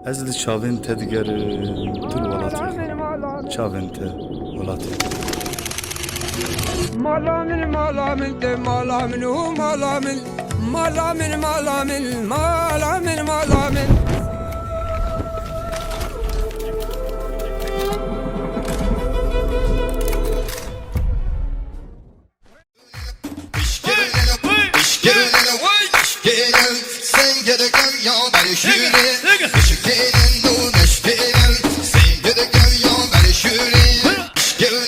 از لی چاوین ته دیگر دل ولاتی چاوین ته ولاتی مالا من ده مالا من و مالا من مالا من مالا من مالا من مالا من Sen gereken ya ben şüre Şükerin dur neşkerin Sen gereken ya ben şüre İşkerin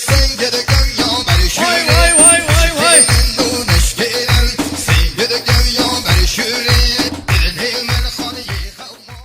Sen gereken ya ben şüre Şükerin dur neşkerin Sen gereken ya ben şüre Dirin hemen khaniye khavma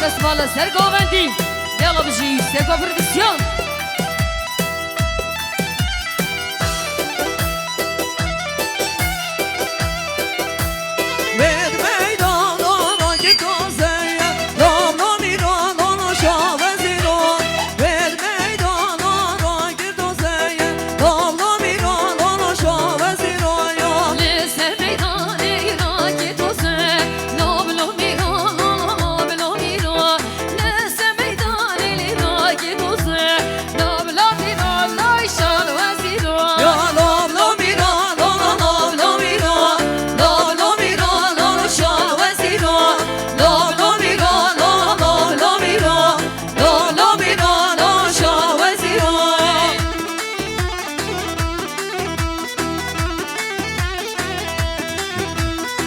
Esmala Sergovendi Dela Biji Sergo Production Ved meydan ona git o zeye Damla miran ona şaveziro Ved meydan ona git o zeye Damla miran ona şaveziro Lise meydan eğra git o zeye Noblo miran noblo miran Lise meydan eğra git o zeye Noblo miran Ayşan veziro Ya damla miran ona noblo miran Noblo miran ona şaveziro Noblo miran ona noblo miran Noblo miran ona şaveziro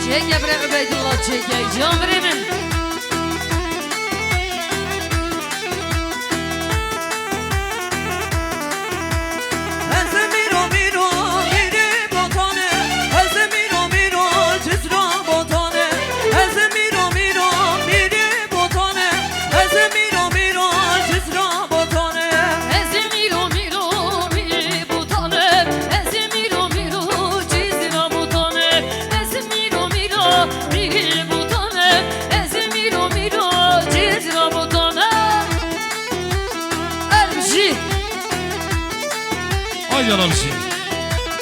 Çeke bre Ubeydullah çeke Can verelim Miro miro miri botane Ez miro miro cizra botane Ez miro miro miri botane Ez miro miro cizra botane Ezmiro miro mi butane Ezmiro miro cizra butane Ezmiro miro mi butane Ezmiro miro cizra butane Ermji Ay yalamışı.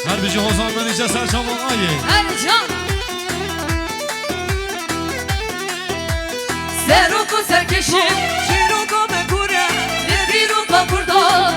Her bici hozandan içe serçamon ayı. Ercan Seruku serkeşim Şiruku me kure Nebiru kapurda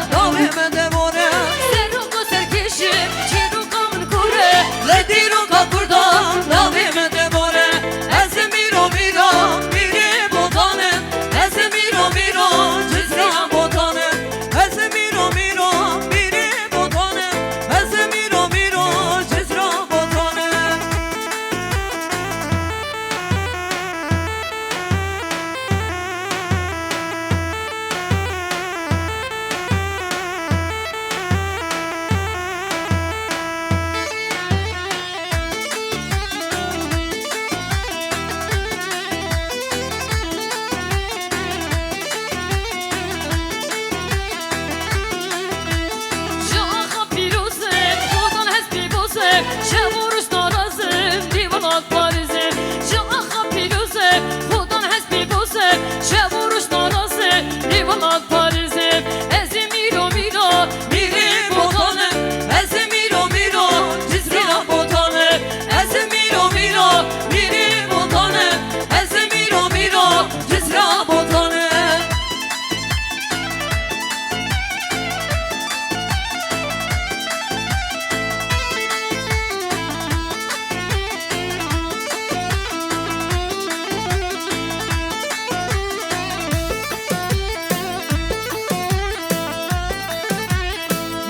Polat Parizim Ez miro miro Miri botanım Ez miro miro Cizra botanım Ez miro miro Miri botanım Ez miro miro Cizra botanım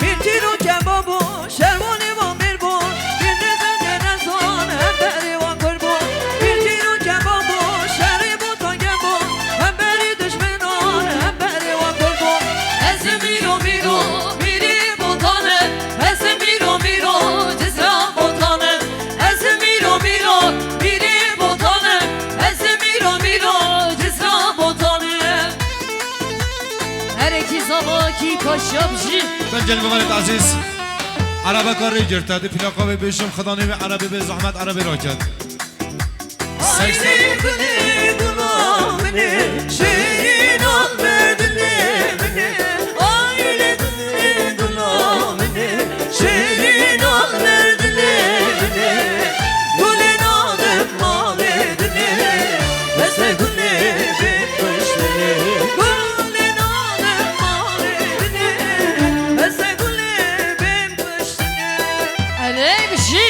Mirtiro kebabo şervani van bir bo Gündüzün gene son hem beri van kurbo Mirtiro kebabo şerri botan gebo Hem beri düşmenan hem beri van kurbo Ez miro miro Miri botanım Ez miro miro Cizra botanım Ez miro miro Miri botanım Ez miro miro Cizra botanım Her iki zavaki kaşabji من جنب والد عزیز عربه کاری گرفته دی پلاکا به بیشم خدانی و عربی به زحمت عربی را کرد Aile gülü gülümünü şirin al verdinimini Aile gülü gülümünü şirin al verdinimini Gülün adım mavedini Vese gülü bir kışlını Gülün adım mavedini Vese gülü bir kışlını Alevji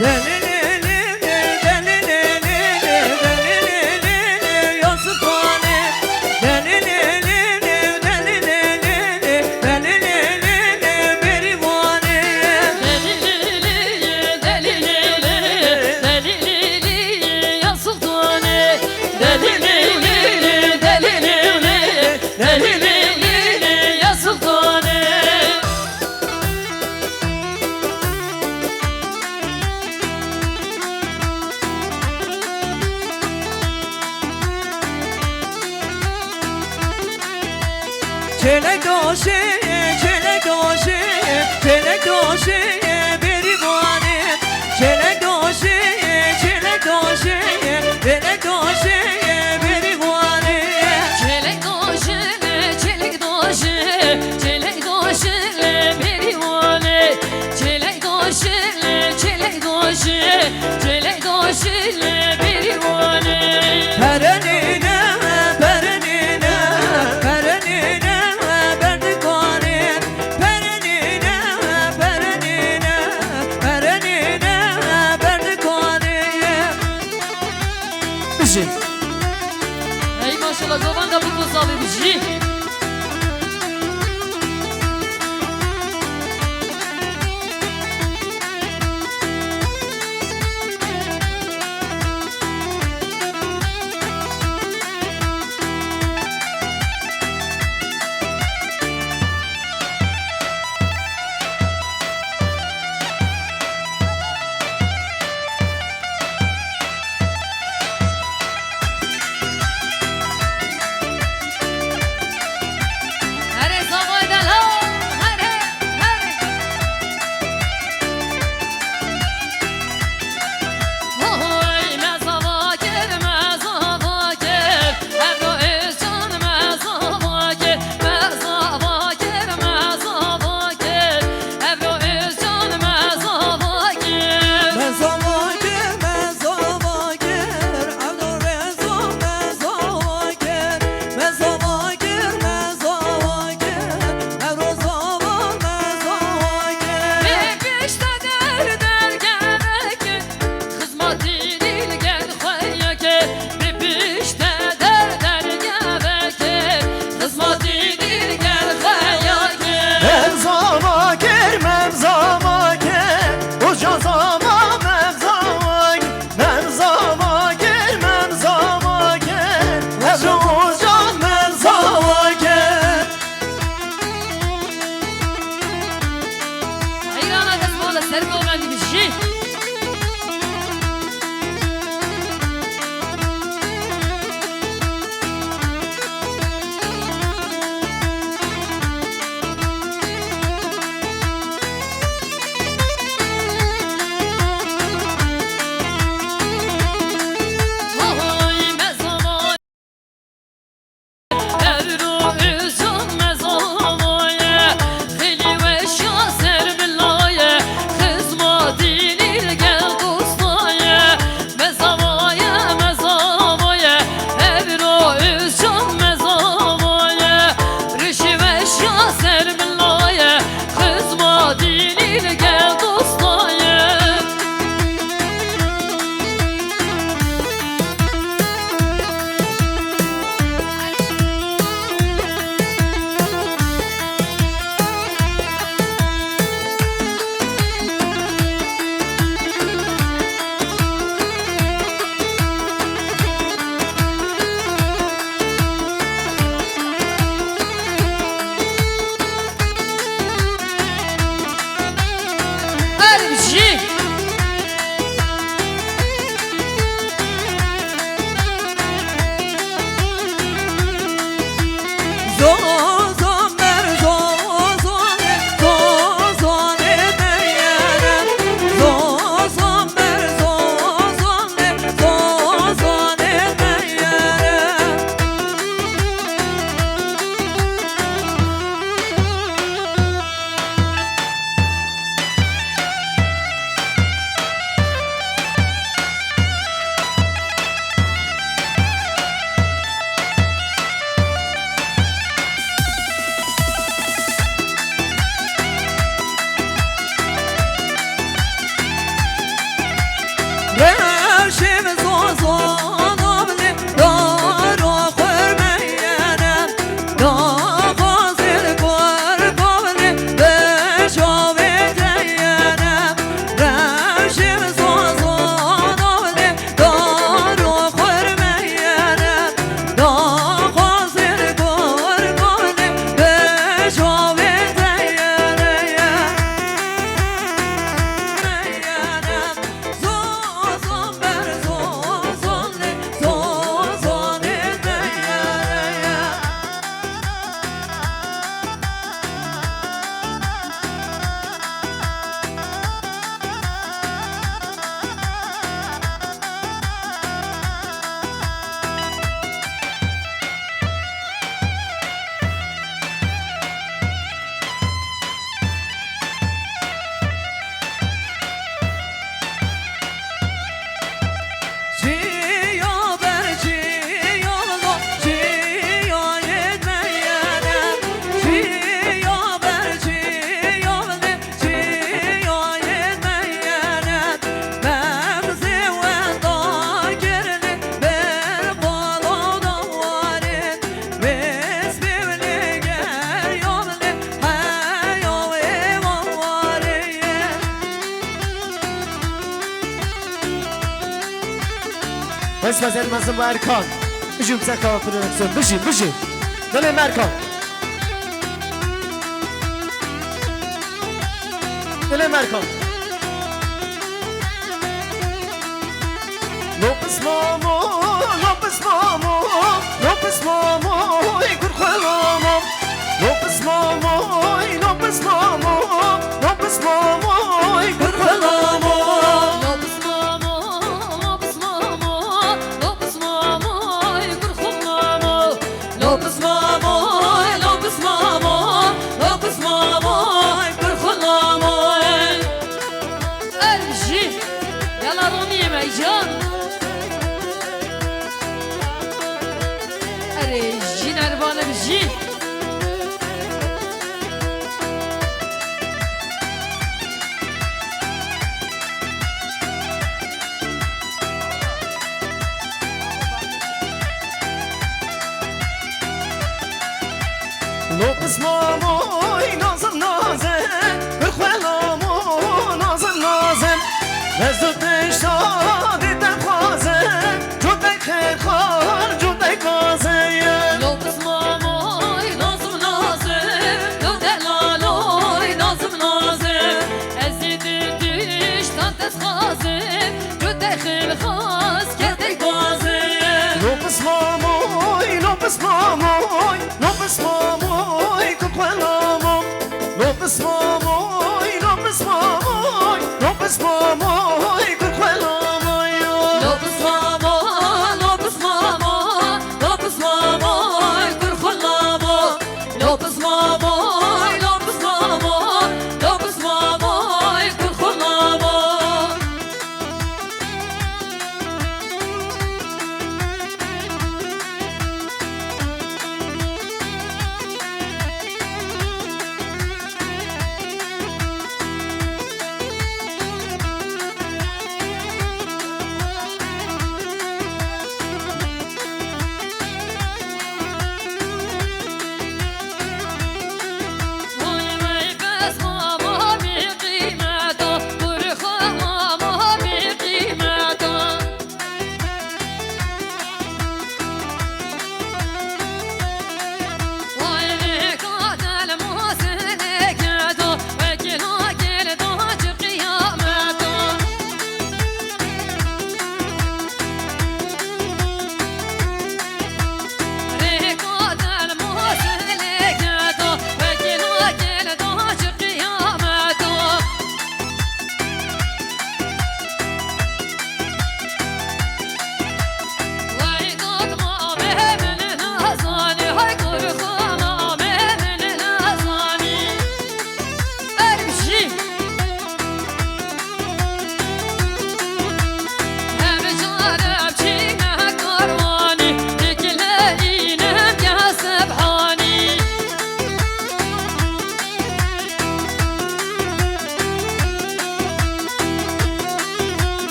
Ya sultane Ya sultane Çelek doşe, çelek doşe, çelek doşe, berivane. Çelek doşe, çelek doşe, çelek doşe, berivane. Çelek doşele, çelek doşele, çelek doşele, berivane. Çelek doşele, çelek doşele, çelek doşele, berivane. Perenine, perenine, perenine, berdikane. Perenine, perenine, perenine, berdikane. Ey maşallah zaman da bu kuzalı bir şey. قسمت زد مزم و ارکان بجیم سکا پرودکسیون بجیم دل مرکان لوبس مامو يقول خلامو لوبس مامو يقول خلامو لوبس مامو لوبس مامو لوبس مامو يقول خمامو لوبس مامو لوبس مامو لوبس مامو يقول خمامو الجي يلا رومي ميجان الجي نربانه بجي لوبس مامو نازم بخلامو نازم لذت شادی دخوازم جودای خیر خار جودای کازم لوبس ماموی نازم لو دلالوی نازم ازید دیش تانتس خازم جده خیل خاز کرده بازم لوبس مامو کن خلامو لوبس مامو کن خلامو لوبس مامو لوبس مامو لوبس مامو يقول خلامو لوبس مامو لوبس مامو لوبس مامو يقول خلامو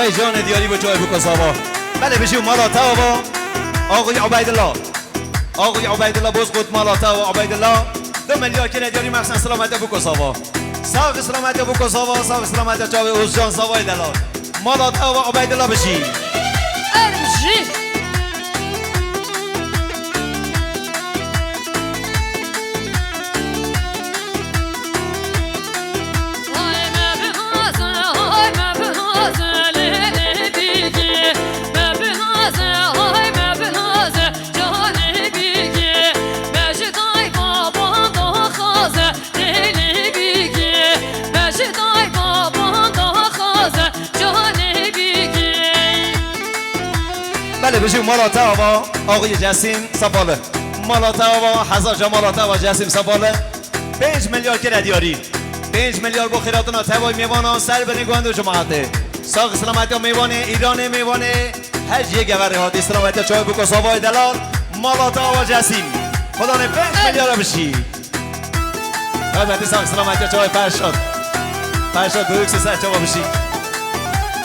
وای جان دیاری به جای بکساوا بله بشیم مالا تاوا آقای عبیدالله باز قد مالا تاوا عبیدالله 2 میلیارد که دیاری مخصوصا سلامت بکساوا ساق سلامت بکساوا ساق سلامت جای اوزجان سوای دلال مالا تاوا عبیدالله بشیم بجی بله بجیم مالا تاوا آقای جسیم سفاله مالا تاوا هزار جا مالا تاوا جسیم سفاله 5 میلیارد که ندیاری 5 میلیارد با خیراتون تاوای میوانان سر بنگوند و جماعته ساق سلامتی میوانه ایران میوانه هج یک گوره هاتی سلامتی چای بکو ساوای دلال مالا تاوا جسیم خدا نه 5 میلیارد بشی البته ساق سلامتی چای فرشاد دویکس سر چاوا بشی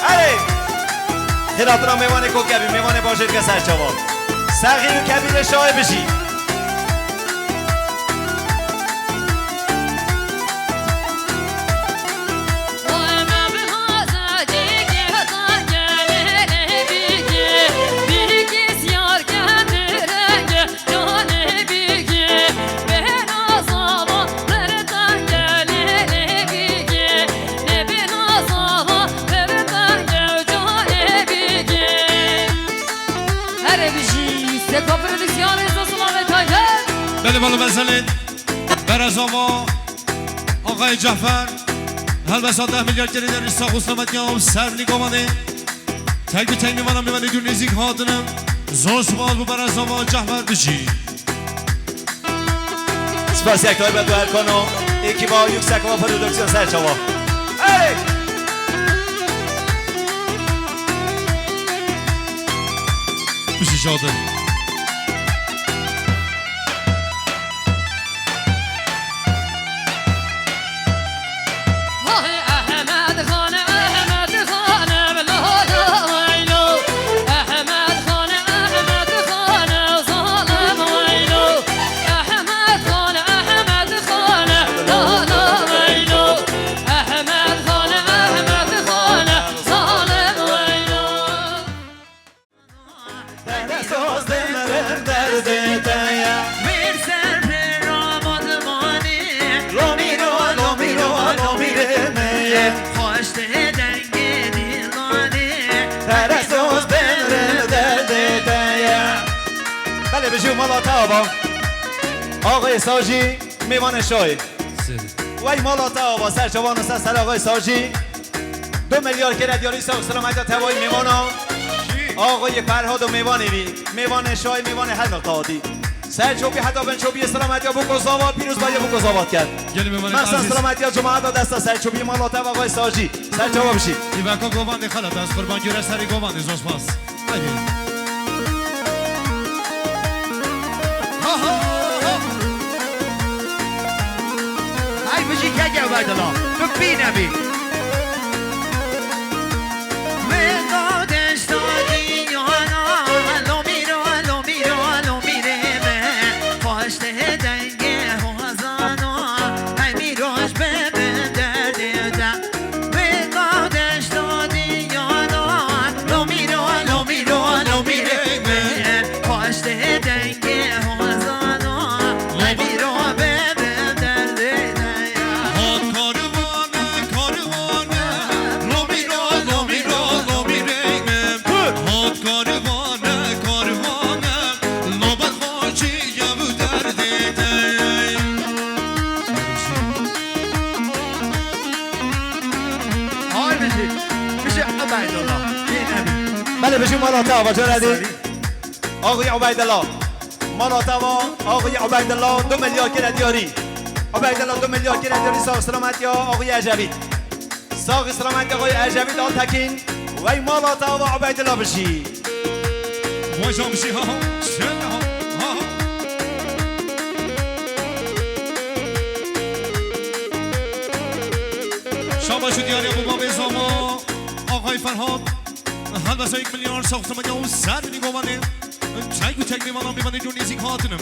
اره خیراتون میوانه کوکبی میوانه باشید که سر چاوا سقیر و کبیر شای بشی بله بالا بزنید بر از آقای جعفر هل بسا 10 میلیارد گری در ساق و سلامتی هم سر نگامانه تک به تک میمانم میمانه دون نزیک هاتنم زور سوال بو بر از جعفر بشی سپاس یک تایی بدو ارکانو یکی با یکسک و پرودکسیون سر چوا بشی شادن بله بجیو مالا تاوا آقای ساجی میوان شای وی مالا تاوا سر جوان و سر آقای ساجی 2 میلیارد که ردیاری ساق سلامتی تاوای میوانا آقای فرهاد و میوان میوان شای میوان هر مقتادی سر چوبی حتی بن چوبی سلامتی ها بو گزاوات پیروز باید بو گزاوات کرد مقصد سلامتی ها جماعت ها دستا سر چوبی مالا تاوا آقای ساجی سر جواب بشید ایوکا گوانده خلط از قربان گیره سری گوانده زوش پاس های بجی که گه بردلا تو بی نبی بله بشیم مالا تاوا چه ردی آقای عبیدالله مالا تاوا آقای عبیدالله 2 میلیارد که ردیاری عبیدالله 2 میلیارد که ردیاری ساق سلامتی آقای عجبی ساق سلامتی آقای عجبی دان تکین وی مالا تاوا عبیدالله بشی وایسا بشی ها شما شد یاری ابو باب زاما آقای فرهاد هل بسا 1 میلیارد ساختمانی و سر نگوانه چک و چک میمانم بیمانه جون نیزی کاتنم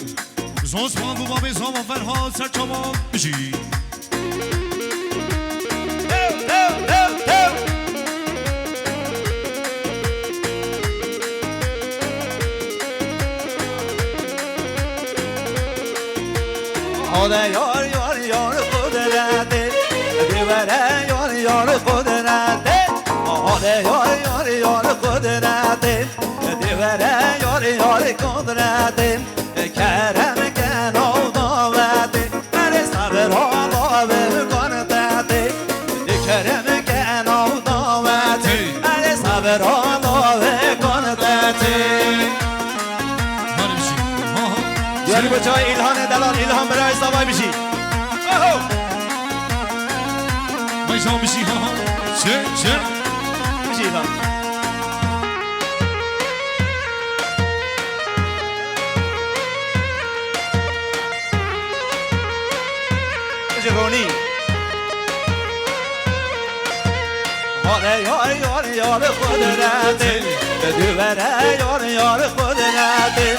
زوز ما ابو باب زاما فرهاد سر چما بشی حالا یار یار یار قدرته دیوره یار یار قدرته حالا یار یار یار قدرته دیوره یار یار قدرته کرم کنو داوته هر صبر حالا بکنته کرم کنو داوته هر صبر حالا بکنته یاری بچه های ایلهان دلال ایلهان برای سوای بشی مایشان بشی چه بشی ایلهان بشی رونی یار یار یار قدرته دوباره یار یار قدرته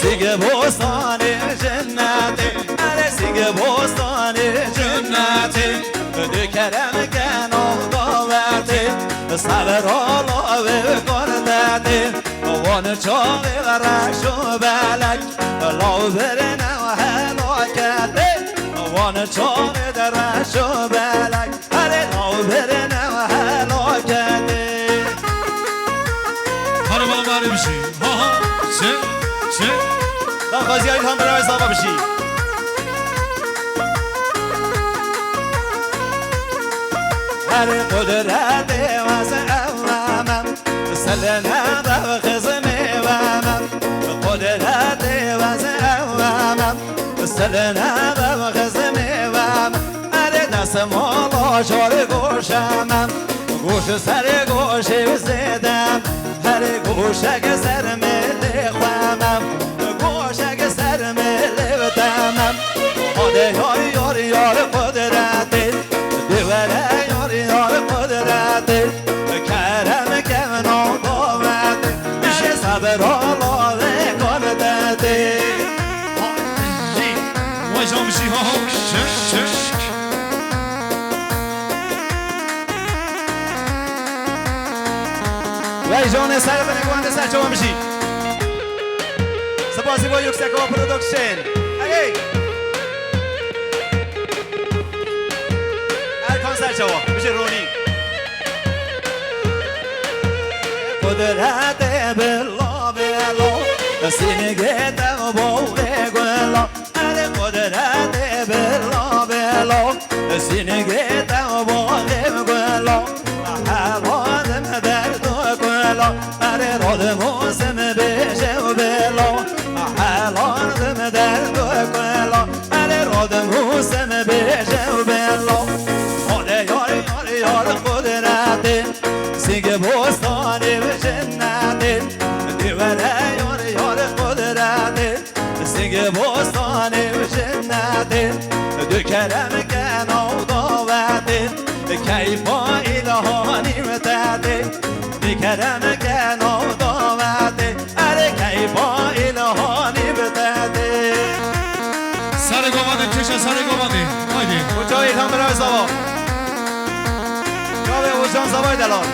سیگ بوستان جنته اره سیگ بوستان جنته دو کرم کنو داوته صبر حالا بکنته وان چاقی غرشو بلک لاو برنه و هلاکته وان چاقی درشو بلک اره لاو برنه و هلاکته حالا بالا باری بشی چه خواهی هایید هم برای زاوا بشی هر قدرت واسه امامم سلنا با خزمه وامم قدرت واسه امامم سلنا با خزمه وامم هر دست مالا شار گوشمم گوش سر گوش بزدم هر گوشه که سر مل خوامم گوشه سر مل تمام حالا یار یار یار قدرته دوره یار یار قدرته کرم کنو داوته میشه صبر حالا بکنته مایشان بشی چه وی جان سر بنگوانده سر چما بشی سپاسی با یکسکا پرودکشن اگه ارکان سر چما بشه رونی قدرت بلا بلا سینگه دم باوه گلا قدرت بلا بلا سینگه دم باوه گلا حوادم درد و گلا راد موسم بشه و بلا حلادم درد و گلا راد موسم بشه و بلا حالا یار یار یار قدرته سیگ بوستانی و جنته دیوره یار یار قدرته سیگ بوستانی و جنته دو کرم کنو داوته کیفا ایلهانی متعده بکرم کنو داوته اره کیفا ایلهانی بتعده سر گواده کشه سر گواده هایده کجا ایلهان برای زوا جا به وجان زوای دلال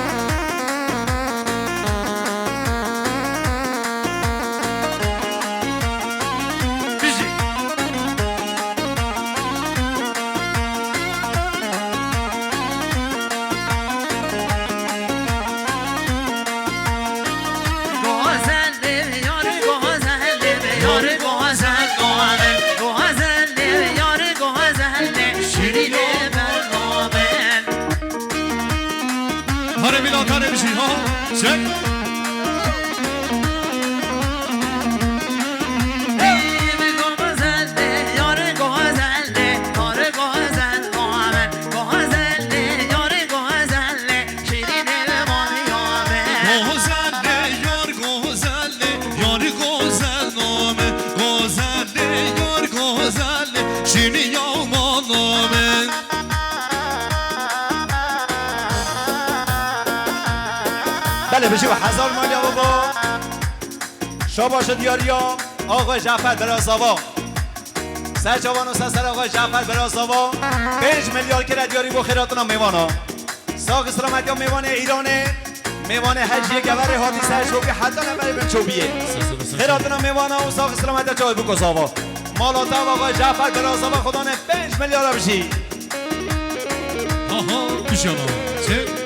تاره بشی چک بله بشی و هزار مالیا بابا شاباش دیاریا آقای جعفر برازاوا سر جوان و سر آقای جعفر برازاوا 5 میلیارد که دیاری با خیراتون میوانا ساق سلامتی ها میوان ایرانه میوان حجیه گوره هاتی سر شوبی حتی نبری بن چوبیه خیراتون میوانا و ساق سلامتی ها چای بکساوا مالاتا و آقای جعفر برازاوا خدا نه 5 میلیارد بشی آها بیشانا چه؟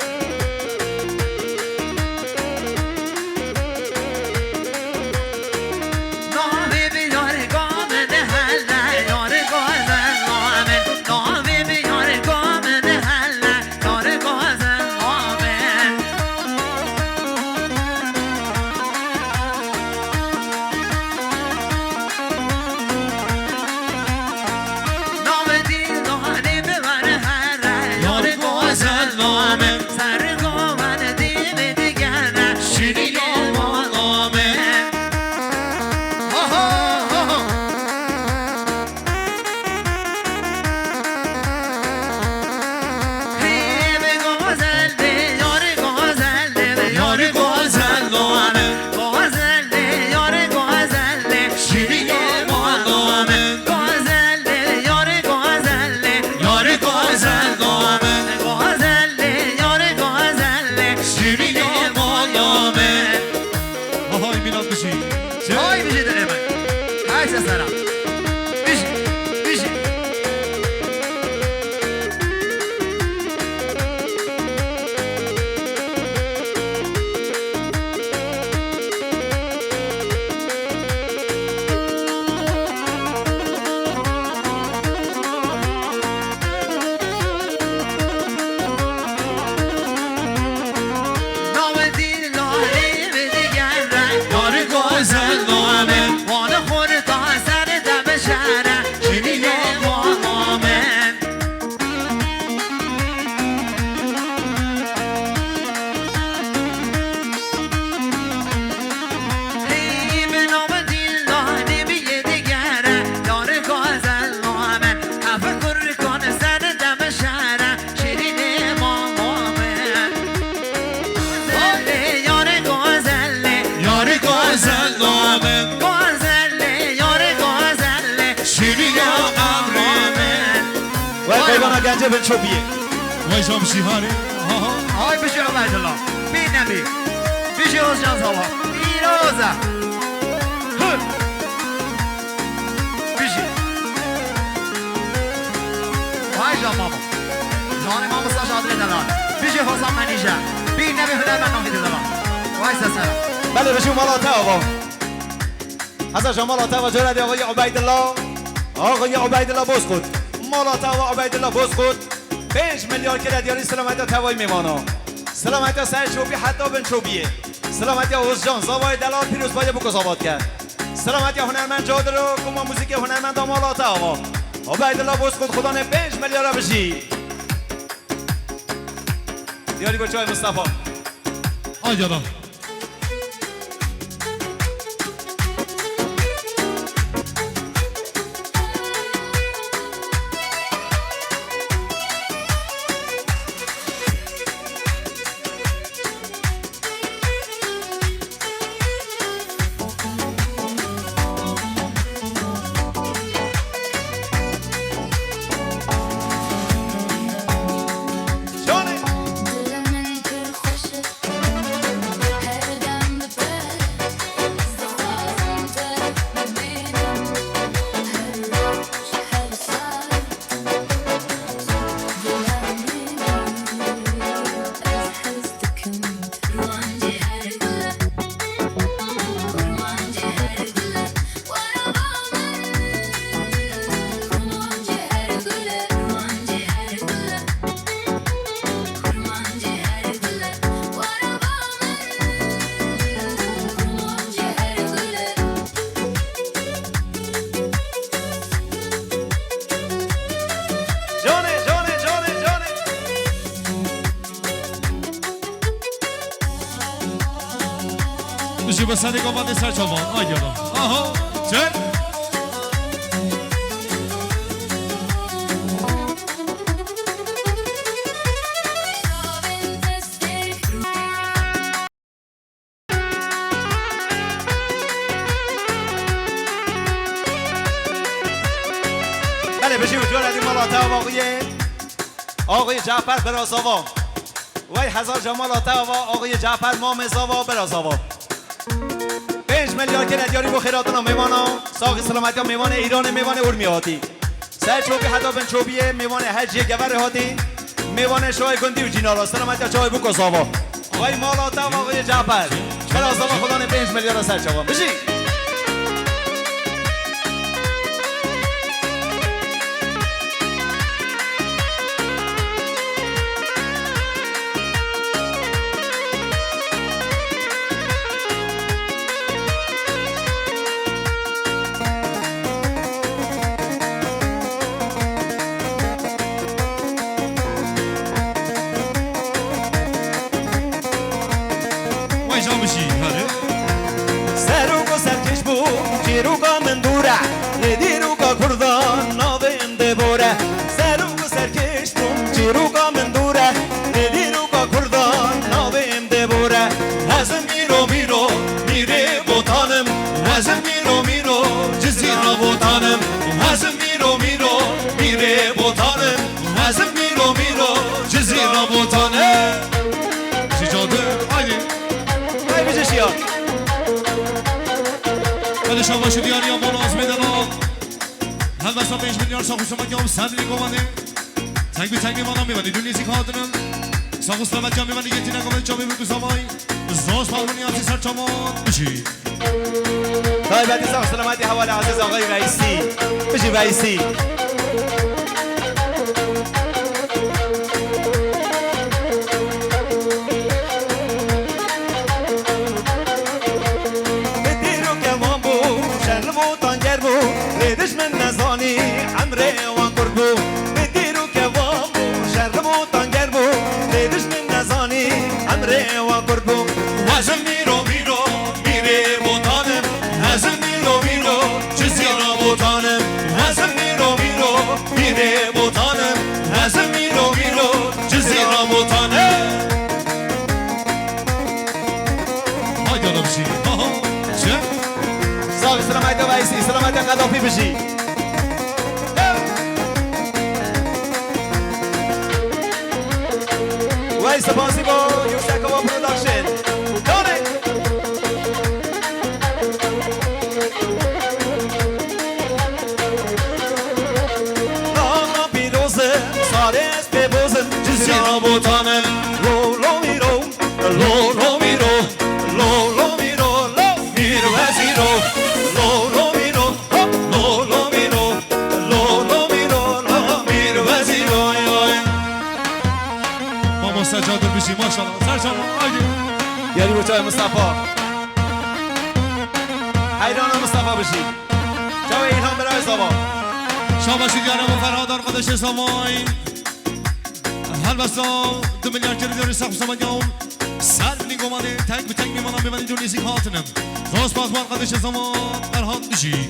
گنجه به چوبیه وای شام شیهاری های بشی عبیدالله بی نبی بشی از جان سوا ایرازه بشی وای جان ماما جان ماما ساشادری دلال بشی حسام منیشه بی نبی هنر من ناهی دلال وای سسرم بله بشی مالاته آقا حضر شما مالاته و جرد آقای عبیدالله آقای عبیدالله بوز خود مالاتا و عبیدالله بوز خود 5 میلیارد که دیاری سلامتی توای میمانا سلامتی سر چوبی حتی بن چوبیه سلامتی اوزجان زاوای دلال پیروز باید بکس آباد کرد سلامتی هنرمند جادر و کما موزیک هنرمند مالاتا آقا عبیدالله بوز خود خدا نه 5 میلیارد بشی دیاری با چای مصطفی آجانا بشی به سنگ آمده سر چالمان آجانا آها چه؟ بله بشی وجود از این مالاتا و آقای جعفر برازاوا وای هزار جمالاتا و آقای جعفر مامزاوا برازاوا 5 میلیارد که ندیاری با خیراتنا میوانا ساق سلامتی میوان ایران میوان ارمیاتی سر چوبی حتی بن چوبیه میوان حجیه گور هاتی میوان شای گندی و جینارا سلامتی چای بو کساوا آقای مالاتا و آقای جعفر خلاص ما خدا نه 5 میلیارد سر چوبان بشی شاباش دیاری امان از میدانم هل بسا 5 میلیارد ساخوش ما که صدری گمانه تنگ به تنگ مانم میبانی دونیزی کادنم ساخوش لبت جا میبانی گیتی نگمه جا میبود سامای زاز پالمانی آتی سر چامان بشی طایبتی ساخوش سلامتی حوال عزیز آقای رئیسی بشی رئیسی سلامتی قدافی بشی وای سپاسی با یوشکوا پروداکشن دانه نانا پیروزه ساره است ببوزم جزی را بوتانم رو رو میرو رو رو میرو رو رو میرو لو میرو وزیرو سجاده بشی ماشاءالله سرچم آگی یاری بچای مصطفی حیران مصطفی بشی جوی ایلهام برای زبا شاباشی دیارم و فرهادار قدش سامای هل بسا 2 میلیارد کردی داری سخت سامانیام سر بلی گمانه تنگ به تنگ میمانم ببنی دونیزی کاتنم زاز پاسبان قدش سامان فرهاد بشی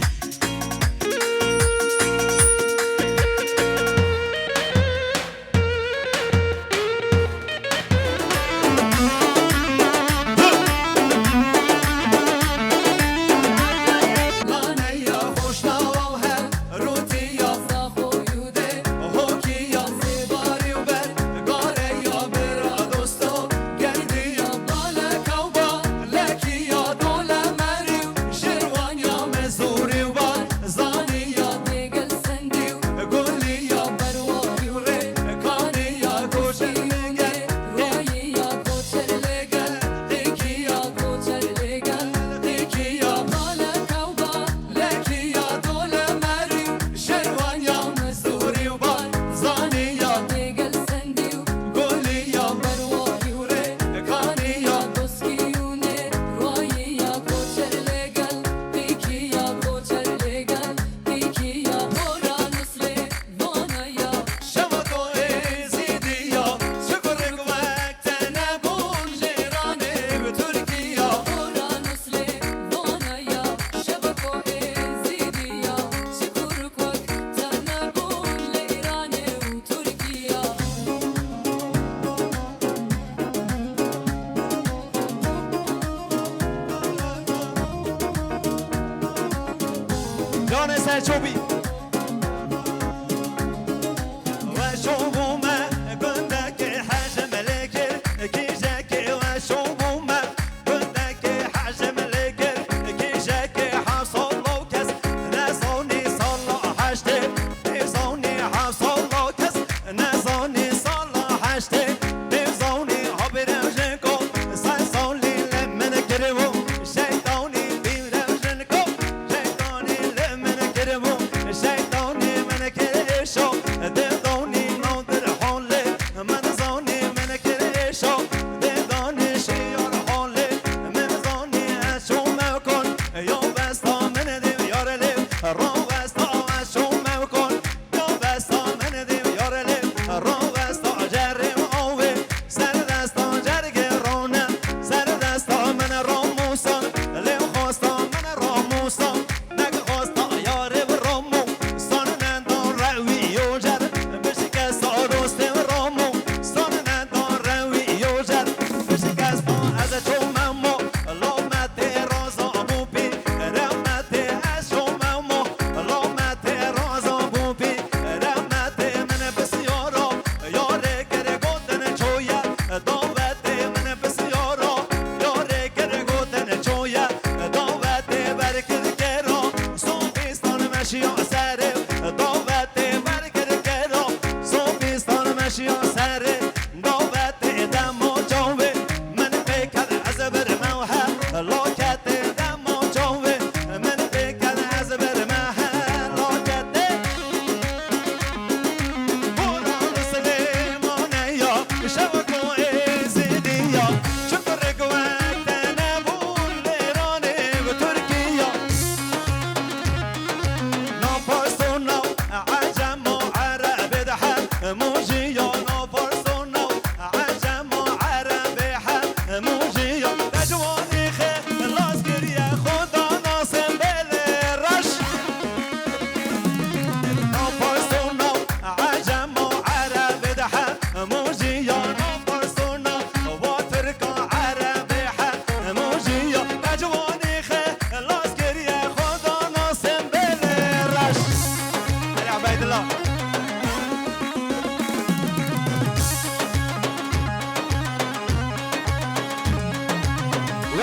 چوبی و شومه گنده که حاج ملکر کی جاکی و شومه گنده که حاج ملکر کی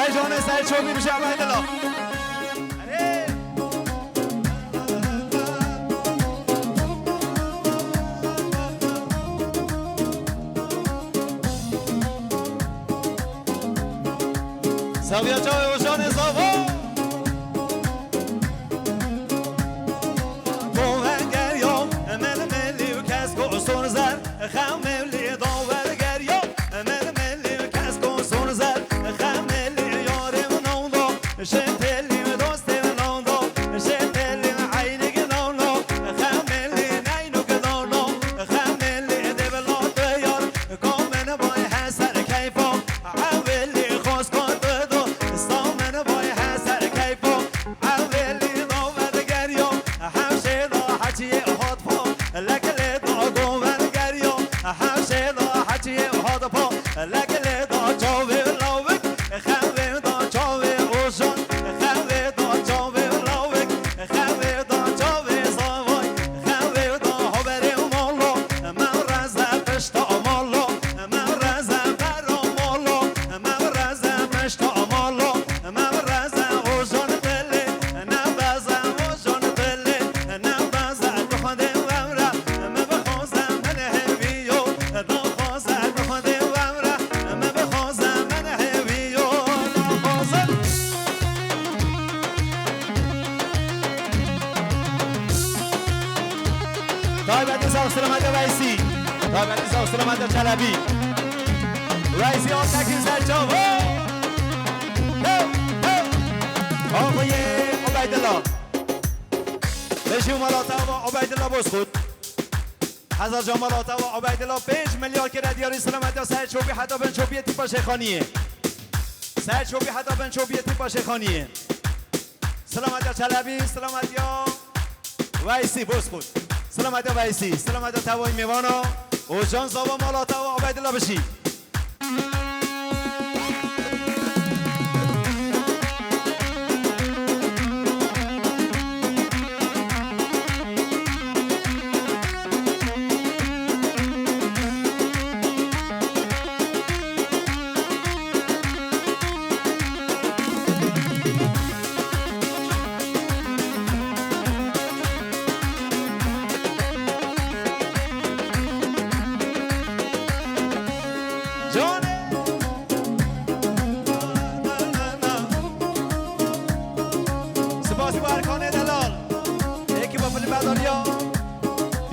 وای جان سرچوبی بشه عبدالله سویا جای و جان زاوا باور یا من ملی و کس کسون زر خم ملی داور گریا من ملی و کس کسون زر خم ملی یارم نوندو شتلی و دوستم نوندو شتلی عینی نوندو خم ملی نینو گدانو خم ملی دبلات یار کامن بای حسر کیفا اولی خوش کن لکل دا چاوی لاوک خوی دا چاوی اوشان خوی دا چاوی لاوک خوی دا چاوی زاوای خوی دا هبری مالو من رزه پشتا مالو من رزه برا مالو من رزه پشتا مالو من رزه اوشان دلی نبزه اوشان دلی نبزه بخوده ومره من بخوزم من همیو دا خوزه بخوده سلامت ویسی داوری سلامت چلبی ویسی آتکی سرچاو آقای عبیدالله بشی مالاتا و عبیدالله باز خود هزار جان مالاتا و عبیدالله 5 میلیارد که ردیاری سلامت سرچوبی حتی بنچوبی تیپا شیخانیه سرچوبی حتی بنچوبی تیپا شیخانیه سلامت چلبی سلامت یا ویسی باز خود سلامت ویسی سلامت توای میوانا و جان زابا مالاتا و عبیدالله بشی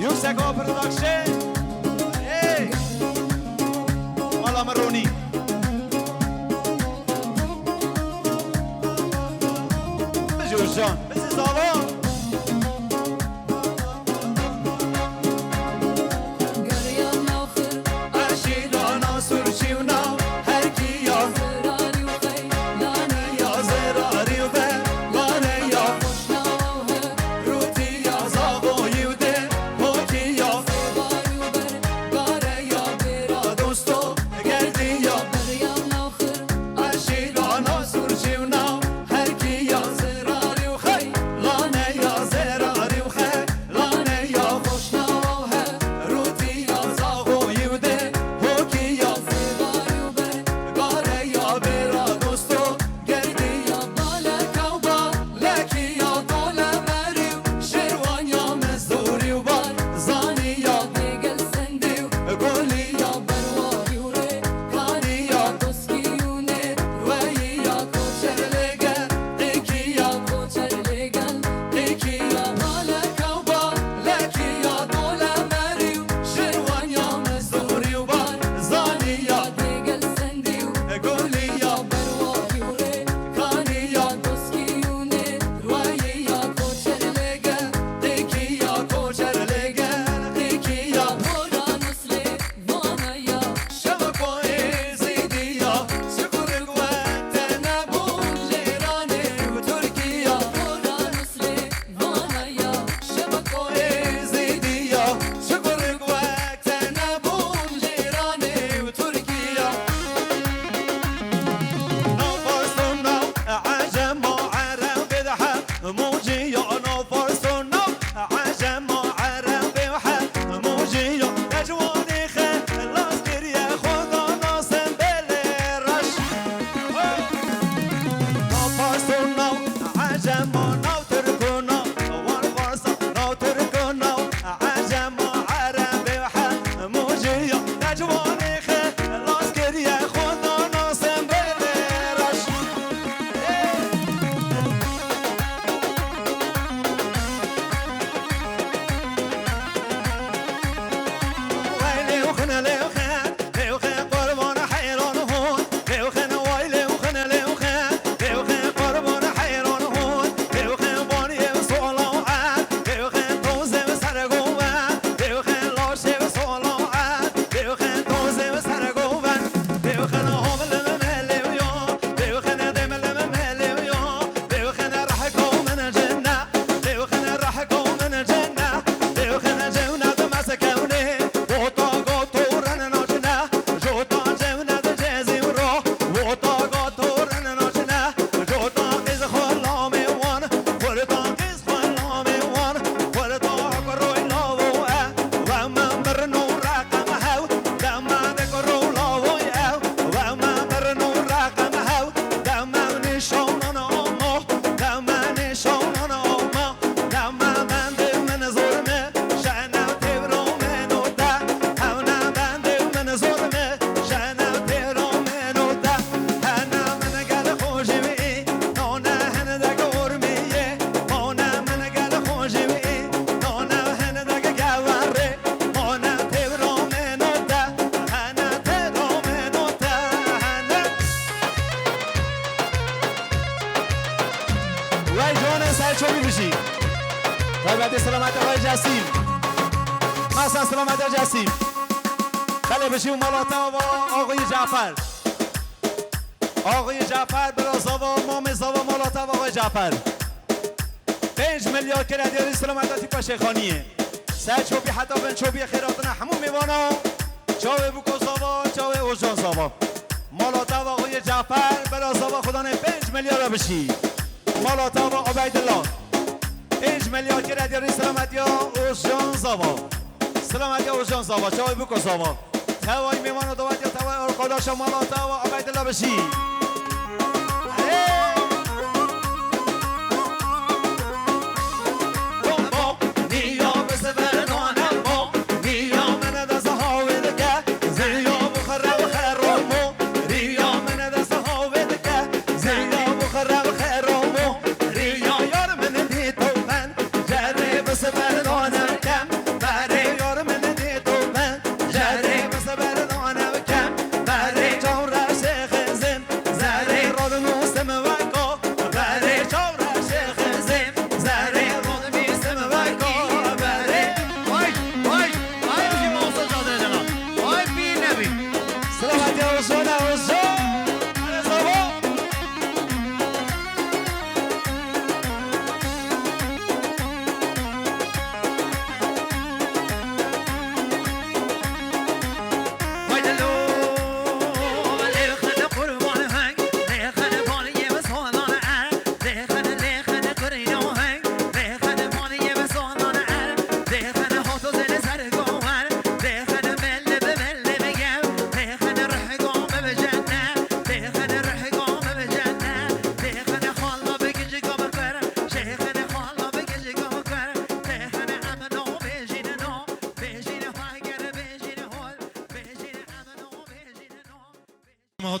Yukseko Production Hey Mala Maroni Bejurjan Bizi zava Gariyan nakhir Aşilana surşivna Her ki ya Zerari u khay Lani Ya zerari ve Lane ya Koshna he Ruti ya zavoyu de Zebari u ber Gare ya bera Dosto geldi ya Gariyan nakhir Aşilana surşivna Her ki ya Zerari u khay Lane بعد سلامت آقای جسیم مثلا سلامت آقای جسیم بله بشیم مالاتا و آقای جعفر آقای جعفر برازاوا مامزاوا مالاتا و آقای جعفر 5 میلیارد که ردیاری سلامتی پاشخانیه سه چوبی حتی بن چوبی خیراتنا همون میوانا چاوه بوکوزاوا چاوه اوجانزاوا مالاتا و آقای جعفر برازاوا خدا نه 5 میلیارد بشی مالاتا و عبیدالله 5 میلیارد که ردیاری سلامتی اوجانزاوا سلامتی اوجانزاوا چاوه بوکوزاوا توای میوانا دوات یا توای ارقاداش مالاتا و عبیدالله بشی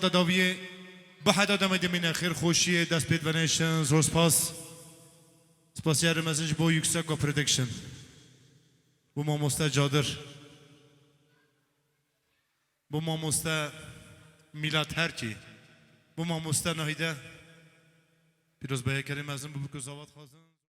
هذا داویه بحد آدم دمین خیر خوشیه دست پید ونیشن زور سپاس سپاس یارم ازش با yüksek و پردکشن bu mamosta cadır bu mamosta milat her ki bu mamosta nahide biraz baya kerim azim bu kuzavat khazın